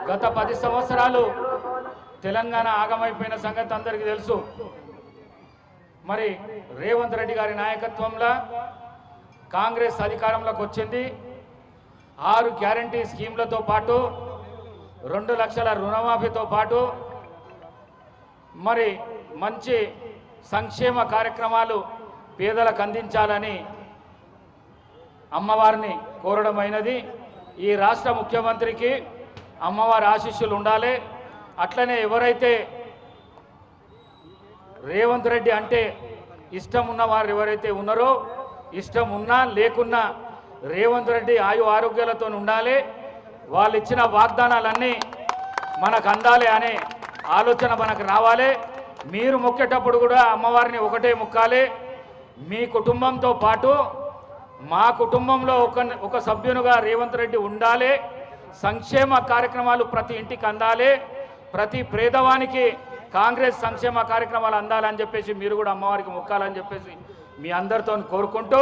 గత 10 సంవత్సరాలు తెలంగాణ ఆగమైపోయిన సంగతి అందరికీ తెలుసు. మరి రేవంత్ రెడ్డి గారి నాయకత్వంలో కాంగ్రెస్ అధికారంలోకి వచ్చింది. 6 గ్యారంటీ స్కీమ్లతో పాటు 2 లక్షల రుణమాఫీతో పాటు మరి మంచి సంక్షేమ కార్యక్రమాలు పేదలకు అందించాలని అమ్మవారిని కోరడమైనది. ఈ రాష్ట్ర ముఖ్యమంత్రికి అమ్మవారి ఆశీస్సులు ఉండాలి. అట్లనే ఎవరైతే రేవంత్ రెడ్డి అంటే ఇష్టం ఉన్నవారు ఎవరైతే ఉన్నారో, ఇష్టం ఉన్నా లేకున్నా రేవంత్ రెడ్డి ఆరోగ్యాలతో ఉండాలి. వాళ్ళు ఇచ్చిన వాగ్దానాలన్నీ మనకు అందాలి అనే ఆలోచన మనకు రావాలి. మీరు మొక్కేటప్పుడు కూడా అమ్మవారిని ఒకటే మొక్కాలి. మీ కుటుంబంతో పాటు మా కుటుంబంలో ఒక సభ్యునిగా రేవంత్ రెడ్డి ఉండాలి. సంక్షేమ కార్యక్రమాలు ప్రతి ఇంటికి అందాలి. ప్రతి పేదవానికి కాంగ్రెస్ సంక్షేమ కార్యక్రమాలు అందాలని చెప్పేసి మీరు కూడా అమ్మవారికి మొక్కాలని చెప్పేసి మీ అందరితో కోరుకుంటూ